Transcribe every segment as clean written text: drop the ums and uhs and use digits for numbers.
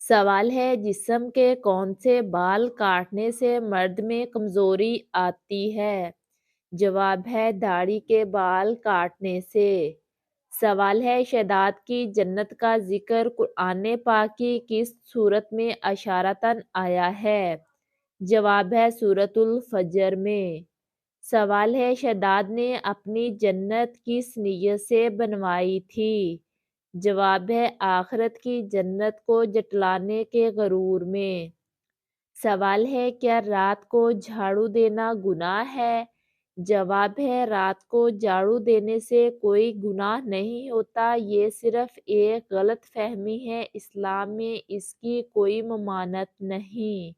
سوال ہے جسم کے کون سے بال کاٹنے سے مرد میں کمزوری آتی ہے؟ جواب ہے داڑھی کے بال کاٹنے سے۔ سوال ہے شہادت کی جنت کا ذکر قرآن پاک کی کس صورت میں اشارتاً آیا ہے؟ جواب ہے سورۃ الفجر میں۔ سوال ہے شہداد نے اپنی جنت کس نیت سے بنوائی تھی؟ جواب ہے آخرت کی جنت کو جٹلانے کے غرور میں۔ سوال ہے کیا رات کو جھاڑو دینا گناہ ہے؟ جواب ہے رات کو جھاڑو دینے سے کوئی گناہ نہیں ہوتا، یہ صرف ایک غلط فہمی ہے، اسلام میں اس کی کوئی ممانعت نہیں۔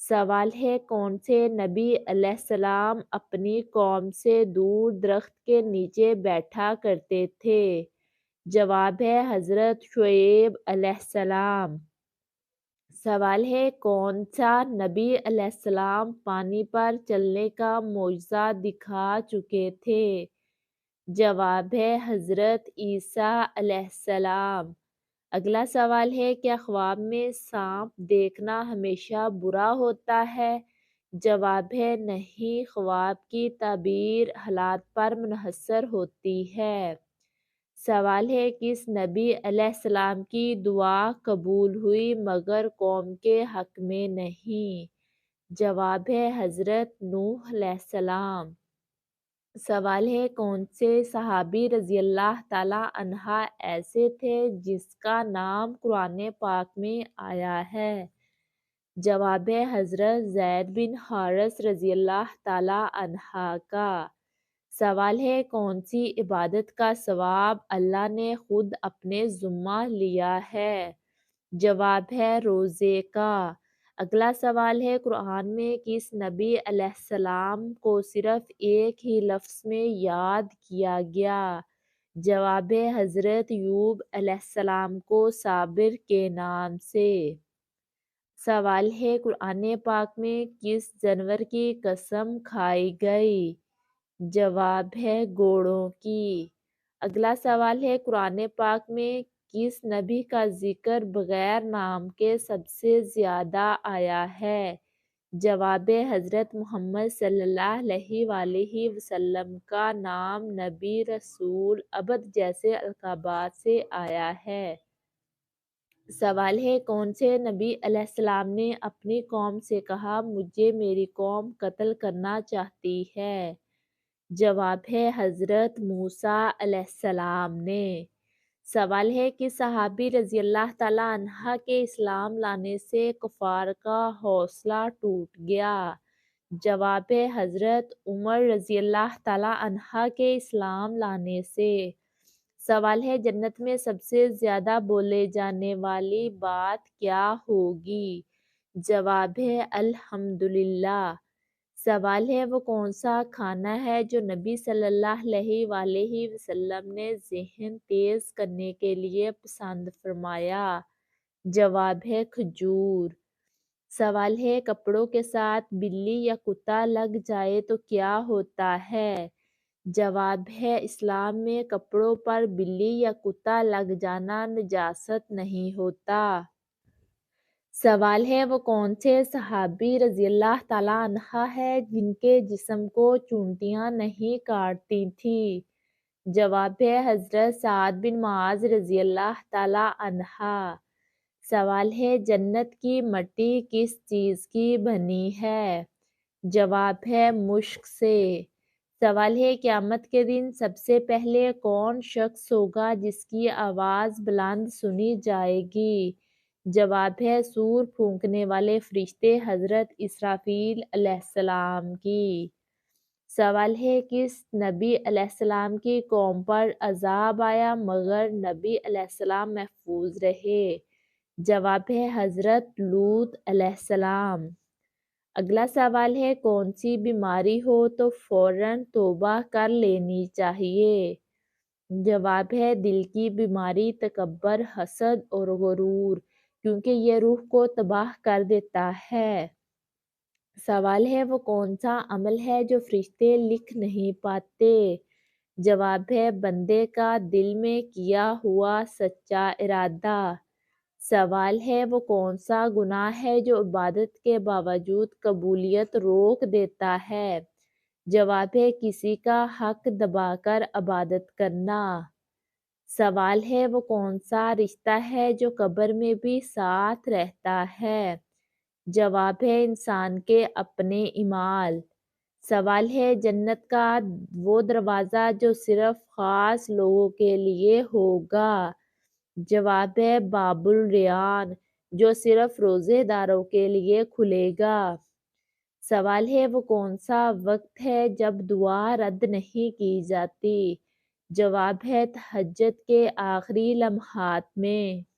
سوال ہے کون سے نبی علیہ السلام اپنی قوم سے دور درخت کے نیچے بیٹھا کرتے تھے؟ جواب ہے حضرت شعیب علیہ السلام۔ سوال ہے کون سا نبی علیہ السلام پانی پر چلنے کا معجزہ دکھا چکے تھے؟ جواب ہے حضرت عیسیٰ علیہ السلام۔ اگلا سوال ہے کیا خواب میں سانپ دیکھنا ہمیشہ برا ہوتا ہے؟ جواب ہے نہیں، خواب کی تعبیر حالات پر منحصر ہوتی ہے۔ سوال ہے کس نبی علیہ السلام کی دعا قبول ہوئی مگر قوم کے حق میں نہیں؟ جواب ہے حضرت نوح علیہ السلام۔ سوال ہے کون سے صحابی رضی اللہ تعالی عنہ ایسے تھے جس کا نام قرآن پاک میں آیا ہے؟ جواب ہے حضرت زید بن حارث رضی اللہ تعالی عنہ کا۔ سوال ہے کون سی عبادت کا ثواب اللہ نے خود اپنے ذمہ لیا ہے؟ جواب ہے روزے کا۔ اگلا سوال ہے قرآن میں کس نبی علیہ السلام کو صرف ایک ہی لفظ میں یاد کیا گیا؟ جواب ہے حضرت ایوب علیہ السلام کو صابر کے نام سے۔ سوال ہے قرآن پاک میں کس جانور کی قسم کھائی گئی؟ جواب ہے گھوڑوں کی۔ اگلا سوال ہے قرآن پاک میں کس نبی کا ذکر بغیر نام کے سب سے زیادہ آیا ہے؟ جواب ہے حضرت محمد صلی اللہ علیہ وآلہ وسلم کا نام نبی، رسول، عبد جیسے القابات سے آیا ہے۔ سوال ہے کون سے نبی علیہ السلام نے اپنی قوم سے کہا مجھے میری قوم قتل کرنا چاہتی ہے؟ جواب ہے حضرت موسیٰ علیہ السلام نے۔ سوال ہے کہ صحابی رضی اللہ تعالیٰ عنہ کے اسلام لانے سے کفار کا حوصلہ ٹوٹ گیا؟ جواب ہے حضرت عمر رضی اللہ تعالیٰ عنہ کے اسلام لانے سے۔ سوال ہے جنت میں سب سے زیادہ بولے جانے والی بات کیا ہوگی؟ جواب ہے الحمدللہ۔ سوال ہے وہ کون سا کھانا ہے جو نبی صلی اللہ علیہ وآلہ وسلم نے ذہن تیز کرنے کے لیے پسند فرمایا؟ جواب ہے کھجور۔ سوال ہے کپڑوں کے ساتھ بلی یا کتا لگ جائے تو کیا ہوتا ہے؟ جواب ہے اسلام میں کپڑوں پر بلی یا کتا لگ جانا نجاست نہیں ہوتا۔ سوال ہے وہ کون سے صحابی رضی اللہ تعالیٰ عنہ ہے جن کے جسم کو چونٹیاں نہیں کاٹتی تھیں؟ جواب ہے حضرت سعد بن معاذ رضی اللہ تعالیٰ عنہ۔ سوال ہے جنت کی مٹی کس چیز کی بنی ہے؟ جواب ہے مشک سے۔ سوال ہے قیامت کے دن سب سے پہلے کون شخص ہوگا جس کی آواز بلند سنی جائے گی؟ جواب ہے سور پھونکنے والے فرشتے حضرت اسرافیل علیہ السلام کی۔ سوال ہے کس نبی علیہ السلام کی قوم پر عذاب آیا مگر نبی علیہ السلام محفوظ رہے؟ جواب ہے حضرت لوط علیہ السلام۔ اگلا سوال ہے کون سی بیماری ہو تو فوراً توبہ کر لینی چاہیے؟ جواب ہے دل کی بیماری، تکبر، حسد اور غرور، کیونکہ یہ روح کو تباہ کر دیتا ہے۔ سوال ہے وہ کون سا عمل ہے جو فرشتے لکھ نہیں پاتے؟ جواب ہے بندے کا دل میں کیا ہوا سچا ارادہ۔ سوال ہے وہ کون سا گناہ ہے جو عبادت کے باوجود قبولیت روک دیتا ہے؟ جواب ہے کسی کا حق دبا کر عبادت کرنا۔ سوال ہے وہ کون سا رشتہ ہے جو قبر میں بھی ساتھ رہتا ہے؟ جواب ہے انسان کے اپنے اعمال۔ سوال ہے جنت کا وہ دروازہ جو صرف خاص لوگوں کے لیے ہوگا؟ جواب ہے باب الریان، جو صرف روزے داروں کے لیے کھلے گا۔ سوال ہے وہ کون سا وقت ہے جب دعا رد نہیں کی جاتی؟ جواب ہے تہجد کے آخری لمحات میں۔